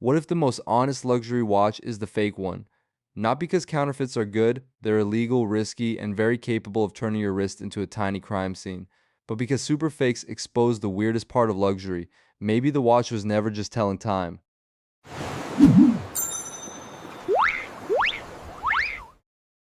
What if the most honest luxury watch is the fake one? Not because counterfeits are good, they're illegal, risky, and very capable of turning your wrist into a tiny crime scene, but because super fakes expose the weirdest part of luxury. Maybe the watch was never just telling time.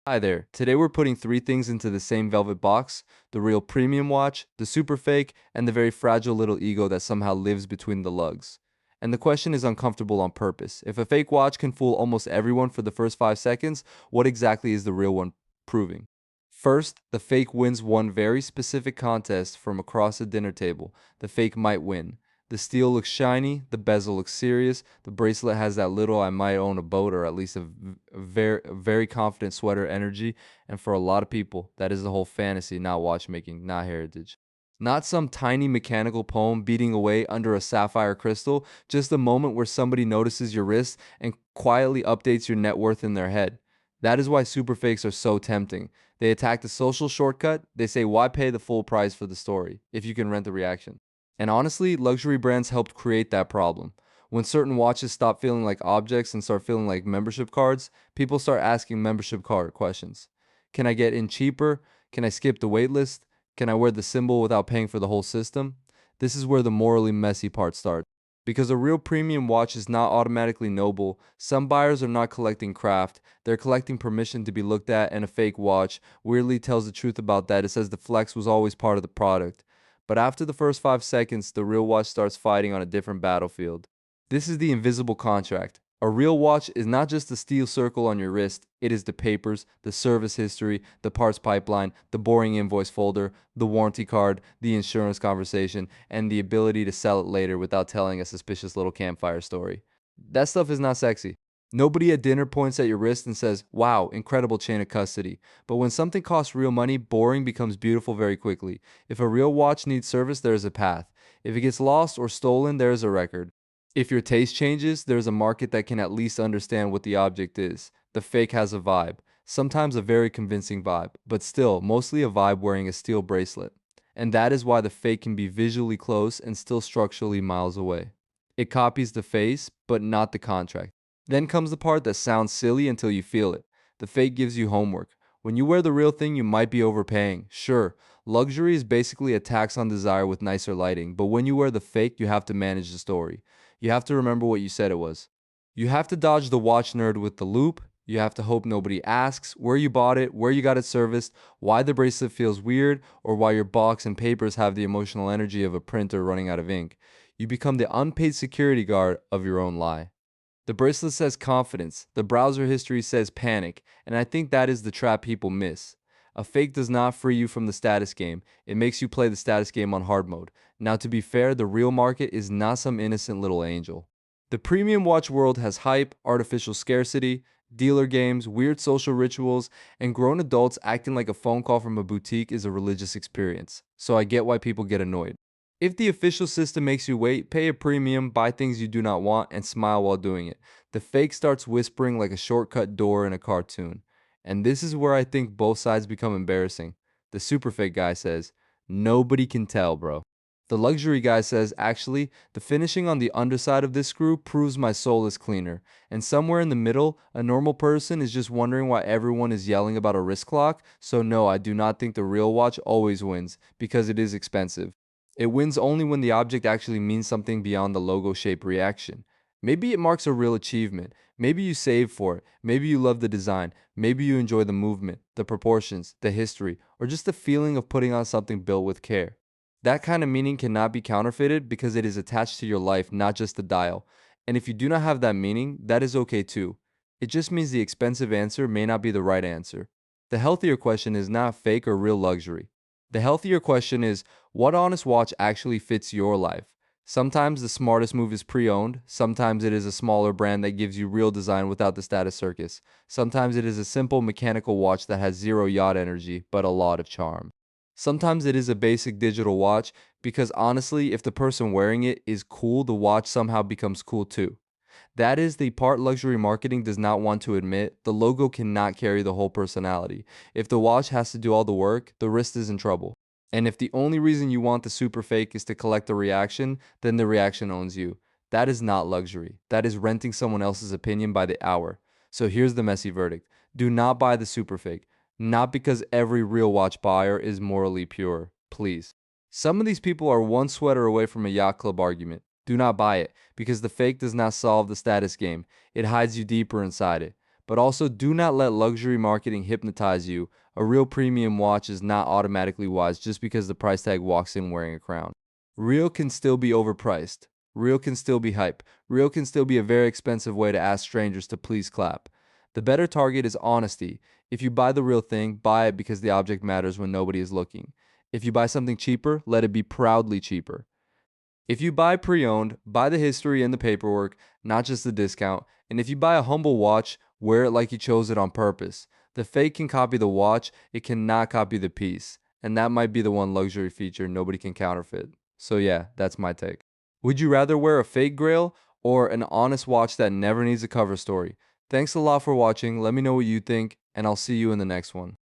Hi there. Today we're putting three things into the same velvet box: the real premium watch, the super fake, and the very fragile little ego that somehow lives between the lugs. And the question is uncomfortable on purpose. If a fake watch can fool almost everyone for the first 5 seconds, what exactly is the real one proving? First, the fake wins one very specific contest from across a dinner table. The fake might win. The steel looks shiny, the bezel looks serious, the bracelet has that little I might own a boat or at least a very confident sweater energy, and for a lot of people, that is the whole fantasy, not watchmaking, not heritage. Not some tiny mechanical poem beating away under a sapphire crystal, just a moment where somebody notices your wrist and quietly updates your net worth in their head. That is why superfakes are so tempting. They attack the social shortcut. They say, why pay the full price for the story if you can rent the reaction? And honestly, luxury brands helped create that problem. When certain watches stop feeling like objects and start feeling like membership cards, people start asking membership card questions. Can I get in cheaper? Can I skip the wait list? Can I wear the symbol without paying for the whole system? This is where the morally messy part starts. Because a real premium watch is not automatically noble, some buyers are not collecting craft, they're collecting permission to be looked at, and a fake watch weirdly tells the truth about that. It says the flex was always part of the product. But after the first 5 seconds, the real watch starts fighting on a different battlefield. This is the invisible contract. A real watch is not just the steel circle on your wrist, it is the papers, the service history, the parts pipeline, the boring invoice folder, the warranty card, the insurance conversation, and the ability to sell it later without telling a suspicious little campfire story. That stuff is not sexy. Nobody at dinner points at your wrist and says, wow, incredible chain of custody. But when something costs real money, boring becomes beautiful very quickly. If a real watch needs service, there is a path. If it gets lost or stolen, there is a record. If your taste changes, there's a market that can at least understand what the object is. The fake has a vibe, sometimes a very convincing vibe, but still, mostly a vibe wearing a steel bracelet. And that is why the fake can be visually close and still structurally miles away. It copies the face, but not the contract. Then comes the part that sounds silly until you feel it. The fake gives you homework. When you wear the real thing, you might be overpaying. Sure, luxury is basically a tax on desire with nicer lighting, but when you wear the fake, you have to manage the story. You have to remember what you said it was. You have to dodge the watch nerd with the loop. You have to hope nobody asks where you bought it, where you got it serviced, why the bracelet feels weird, or why your box and papers have the emotional energy of a printer running out of ink. You become the unpaid security guard of your own lie. The bracelet says confidence, the browser history says panic, and I think that is the trap people miss. A fake does not free you from the status game, it makes you play the status game on hard mode. Now, to be fair, the real market is not some innocent little angel. The premium watch world has hype, artificial scarcity, dealer games, weird social rituals, and grown adults acting like a phone call from a boutique is a religious experience. So I get why people get annoyed. If the official system makes you wait, pay a premium, buy things you do not want, and smile while doing it. The fake starts whispering like a shortcut door in a cartoon. And this is where I think both sides become embarrassing. The super fake guy says, nobody can tell, bro. The luxury guy says, actually, the finishing on the underside of this screw proves my soul is cleaner. And somewhere in the middle, a normal person is just wondering why everyone is yelling about a wrist clock. So no, I do not think the real watch always wins, because it is expensive. It wins only when the object actually means something beyond the logo shape reaction. Maybe it marks a real achievement. Maybe you saved for it. Maybe you love the design. Maybe you enjoy the movement, the proportions, the history, or just the feeling of putting on something built with care. That kind of meaning cannot be counterfeited because it is attached to your life, not just the dial. And if you do not have that meaning, that is okay too. It just means the expensive answer may not be the right answer. The healthier question is not fake or real luxury. The healthier question is, what honest watch actually fits your life? Sometimes the smartest move is pre-owned. Sometimes it is a smaller brand that gives you real design without the status circus. Sometimes it is a simple mechanical watch that has zero yacht energy, but a lot of charm. Sometimes it is a basic digital watch because honestly, if the person wearing it is cool, the watch somehow becomes cool too. That is the part luxury marketing does not want to admit. The logo cannot carry the whole personality. If the watch has to do all the work, the wrist is in trouble. And if the only reason you want the super fake is to collect the reaction, then the reaction owns you. That is not luxury. That is renting someone else's opinion by the hour. So here's the messy verdict. Do not buy the super fake. Not because every real watch buyer is morally pure. Please. Some of these people are one sweater away from a yacht club argument. Do not buy it because the fake does not solve the status game. It hides you deeper inside it. But also, do not let luxury marketing hypnotize you. A real premium watch is not automatically wise just because the price tag walks in wearing a crown. Real can still be overpriced. Real can still be hype. Real can still be a very expensive way to ask strangers to please clap. The better target is honesty. If you buy the real thing, buy it because the object matters when nobody is looking. If you buy something cheaper, let it be proudly cheaper. If you buy pre-owned, buy the history and the paperwork, not just the discount. And if you buy a humble watch, wear it like you chose it on purpose. The fake can copy the watch, it cannot copy the piece. And that might be the one luxury feature nobody can counterfeit. So yeah, that's my take. Would you rather wear a fake grail or an honest watch that never needs a cover story? Thanks a lot for watching. Let me know what you think, and I'll see you in the next one.